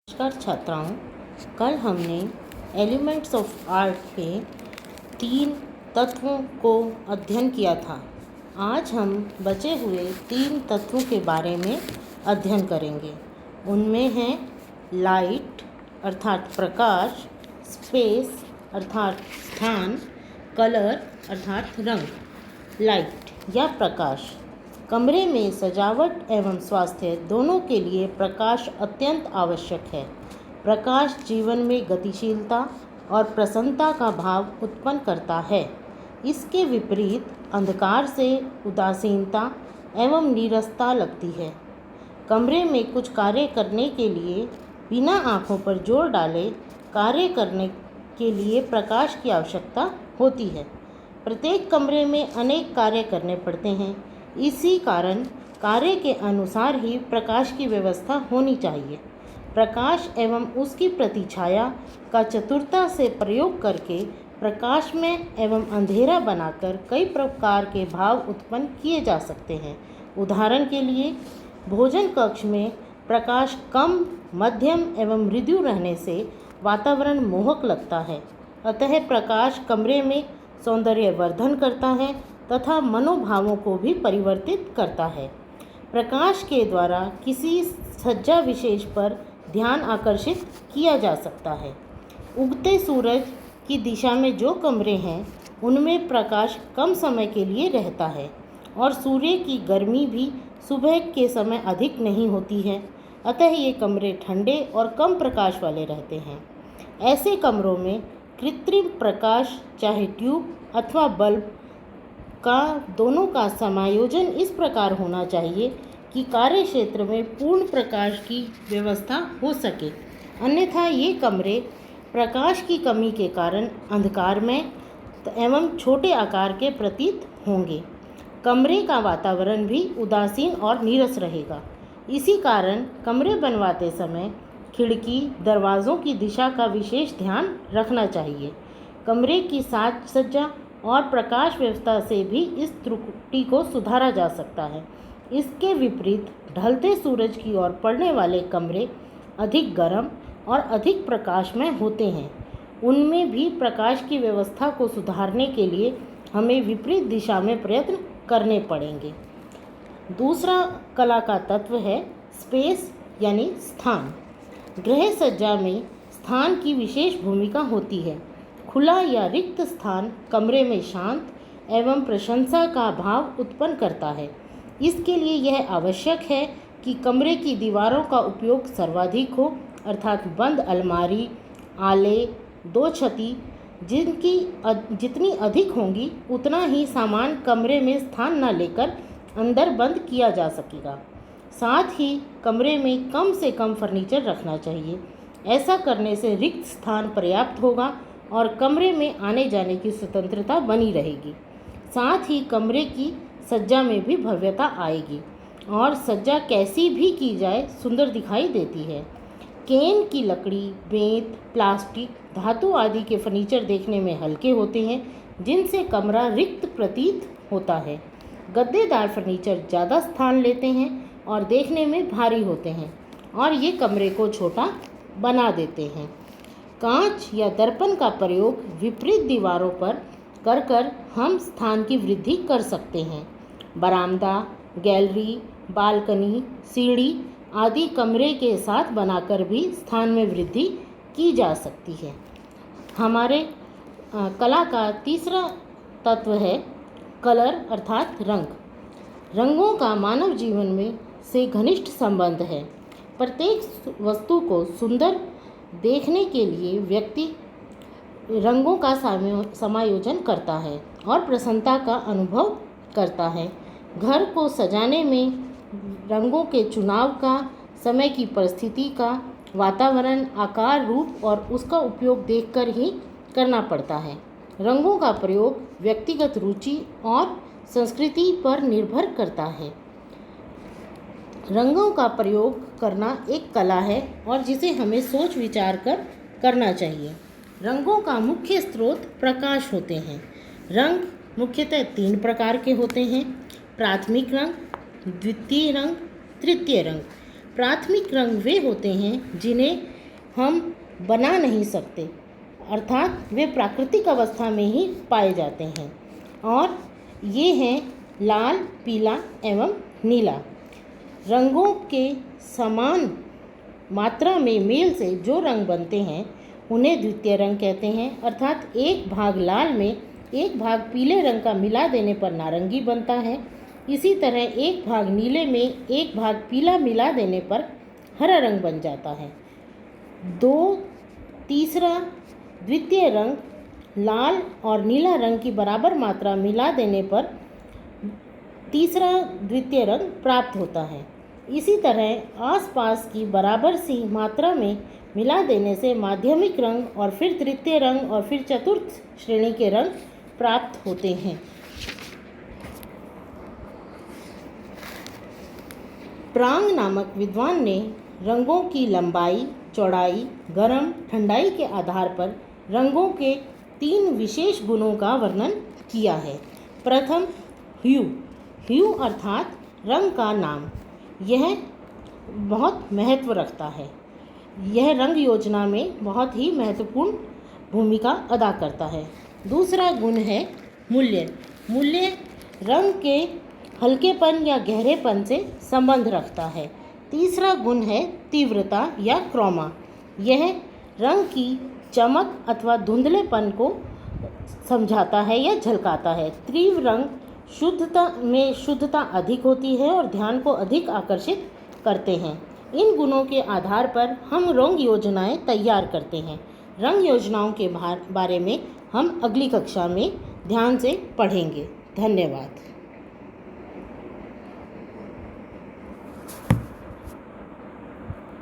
नमस्कार छात्राओं, कल हमने एलिमेंट्स ऑफ आर्ट के 3 तत्वों को अध्ययन किया था। आज हम बचे हुए 3 तत्वों के बारे में अध्ययन करेंगे। उनमें हैं लाइट अर्थात प्रकाश, स्पेस अर्थात स्थान, कलर अर्थात रंग। लाइट या प्रकाश कमरे में सजावट एवं स्वास्थ्य दोनों के लिए प्रकाश अत्यंत आवश्यक है। प्रकाश जीवन में गतिशीलता और प्रसन्नता का भाव उत्पन्न करता है। इसके विपरीत अंधकार से उदासीनता एवं नीरसता लगती है। कमरे में कुछ कार्य करने के लिए बिना आँखों पर जोर डाले कार्य करने के लिए प्रकाश की आवश्यकता होती है। प्रत्येक कमरे में अनेक कार्य करने पड़ते हैं। इसी कारण कार्य के अनुसार ही प्रकाश की व्यवस्था होनी चाहिए। प्रकाश एवं उसकी प्रतिछाया का चतुरता से प्रयोग करके प्रकाश में एवं अंधेरा बनाकर कई प्रकार के भाव उत्पन्न किए जा सकते हैं। उदाहरण के लिए भोजन कक्ष में प्रकाश कम, मध्यम एवं मृदु रहने से वातावरण मोहक लगता है। अतः प्रकाश कमरे में सौंदर्यवर्धन करता है तथा मनोभावों को भी परिवर्तित करता है। प्रकाश के द्वारा किसी सज्जा विशेष पर ध्यान आकर्षित किया जा सकता है। उगते सूरज की दिशा में जो कमरे हैं उनमें प्रकाश कम समय के लिए रहता है और सूर्य की गर्मी भी सुबह के समय अधिक नहीं होती है। अतः ये कमरे ठंडे और कम प्रकाश वाले रहते हैं। ऐसे कमरों में कृत्रिम प्रकाश चाहे ट्यूब अथवा बल्ब का दोनों का समायोजन इस प्रकार होना चाहिए कि कार्य क्षेत्र में पूर्ण प्रकाश की व्यवस्था हो सके। अन्यथा ये कमरे प्रकाश की कमी के कारण अंधकार में एवं छोटे आकार के प्रतीत होंगे। कमरे का वातावरण भी उदासीन और नीरस रहेगा। इसी कारण कमरे बनवाते समय खिड़की, दरवाज़ों की दिशा का विशेष ध्यान रखना चाहिए। कमरे की साज सज्जा और प्रकाश व्यवस्था से भी इस त्रुटि को सुधारा जा सकता है। इसके विपरीत ढलते सूरज की ओर पड़ने वाले कमरे अधिक गर्म और अधिक प्रकाशमय होते हैं। उनमें भी प्रकाश की व्यवस्था को सुधारने के लिए हमें विपरीत दिशा में प्रयत्न करने पड़ेंगे। दूसरा कला का तत्व है स्पेस यानी स्थान। गृह सज्जा में स्थान की विशेष भूमिका होती है। खुला या रिक्त स्थान कमरे में शांत एवं प्रशंसा का भाव उत्पन्न करता है। इसके लिए यह आवश्यक है कि कमरे की दीवारों का उपयोग सर्वाधिक हो, अर्थात बंद अलमारी, आले, 2 छती जितनी अधिक होंगी उतना ही सामान कमरे में स्थान न लेकर अंदर बंद किया जा सकेगा। साथ ही कमरे में कम से कम फर्नीचर रखना चाहिए। ऐसा करने से रिक्त स्थान पर्याप्त होगा और कमरे में आने जाने की स्वतंत्रता बनी रहेगी। साथ ही कमरे की सज्जा में भी भव्यता आएगी और सज्जा कैसी भी की जाए सुंदर दिखाई देती है। केन की लकड़ी, बेंत, प्लास्टिक, धातु आदि के फर्नीचर देखने में हल्के होते हैं जिनसे कमरा रिक्त प्रतीत होता है। गद्देदार फर्नीचर ज़्यादा स्थान लेते हैं और देखने में भारी होते हैं और ये कमरे को छोटा बना देते हैं। कांच या दर्पण का प्रयोग विपरीत दीवारों पर कर हम स्थान की वृद्धि कर सकते हैं। बरामदा, गैलरी, बालकनी, सीढ़ी आदि कमरे के साथ बनाकर भी स्थान में वृद्धि की जा सकती है। हमारे कला का तीसरा तत्व है कलर अर्थात रंग। रंगों का मानव जीवन में से घनिष्ठ संबंध है। प्रत्येक वस्तु को सुंदर देखने के लिए व्यक्ति रंगों का समायोजन करता है और प्रसन्नता का अनुभव करता है। घर को सजाने में रंगों के चुनाव का, समय की परिस्थिति का, वातावरण, आकार, रूप और उसका उपयोग देखकर ही करना पड़ता है। रंगों का प्रयोग व्यक्तिगत रुचि और संस्कृति पर निर्भर करता है। रंगों का प्रयोग करना एक कला है और जिसे हमें सोच विचार कर करना चाहिए। रंगों का मुख्य स्रोत प्रकाश होते हैं। रंग मुख्यतः 3 प्रकार के होते हैं: प्राथमिक रंग, द्वितीय रंग, तृतीय रंग। प्राथमिक रंग वे होते हैं जिन्हें हम बना नहीं सकते, अर्थात वे प्राकृतिक अवस्था में ही पाए जाते हैं। और ये हैं लाल, पीला एवं नीला। रंगों के समान मात्रा में मेल से जो रंग बनते हैं उन्हें द्वितीय रंग कहते हैं, अर्थात एक भाग लाल में एक भाग पीले रंग का मिला देने पर नारंगी बनता है। इसी तरह एक भाग नीले में एक भाग पीला मिला देने पर हरा रंग बन जाता है। तीसरा द्वितीय रंग लाल और नीला रंग की बराबर मात्रा मिला देने पर तीसरा द्वितीय रंग प्राप्त होता है। इसी तरह आसपास की बराबर सी मात्रा में मिला देने से माध्यमिक रंग और फिर तृतीय रंग और फिर चतुर्थ श्रेणी के रंग प्राप्त होते हैं। प्रांग नामक विद्वान ने रंगों की लंबाई, चौड़ाई, गरम, ठंडाई के आधार पर रंगों के 3 विशेष गुणों का वर्णन किया है। प्रथम ह्यू अर्थात रंग का नाम। यह बहुत महत्व रखता है। यह रंग योजना में बहुत ही महत्वपूर्ण भूमिका अदा करता है। दूसरा गुण है मूल्य रंग के हल्केपन या गहरेपन से संबंध रखता है। तीसरा गुण है तीव्रता या क्रोमा। यह रंग की चमक अथवा धुंधलेपन को समझाता है या झलकाता है। तीव्र रंग शुद्धता अधिक होती है और ध्यान को अधिक आकर्षित करते हैं। इन गुणों के आधार पर हम रंग योजनाएं तैयार करते हैं। रंग योजनाओं के बारे में हम अगली कक्षा में ध्यान से पढ़ेंगे। धन्यवाद।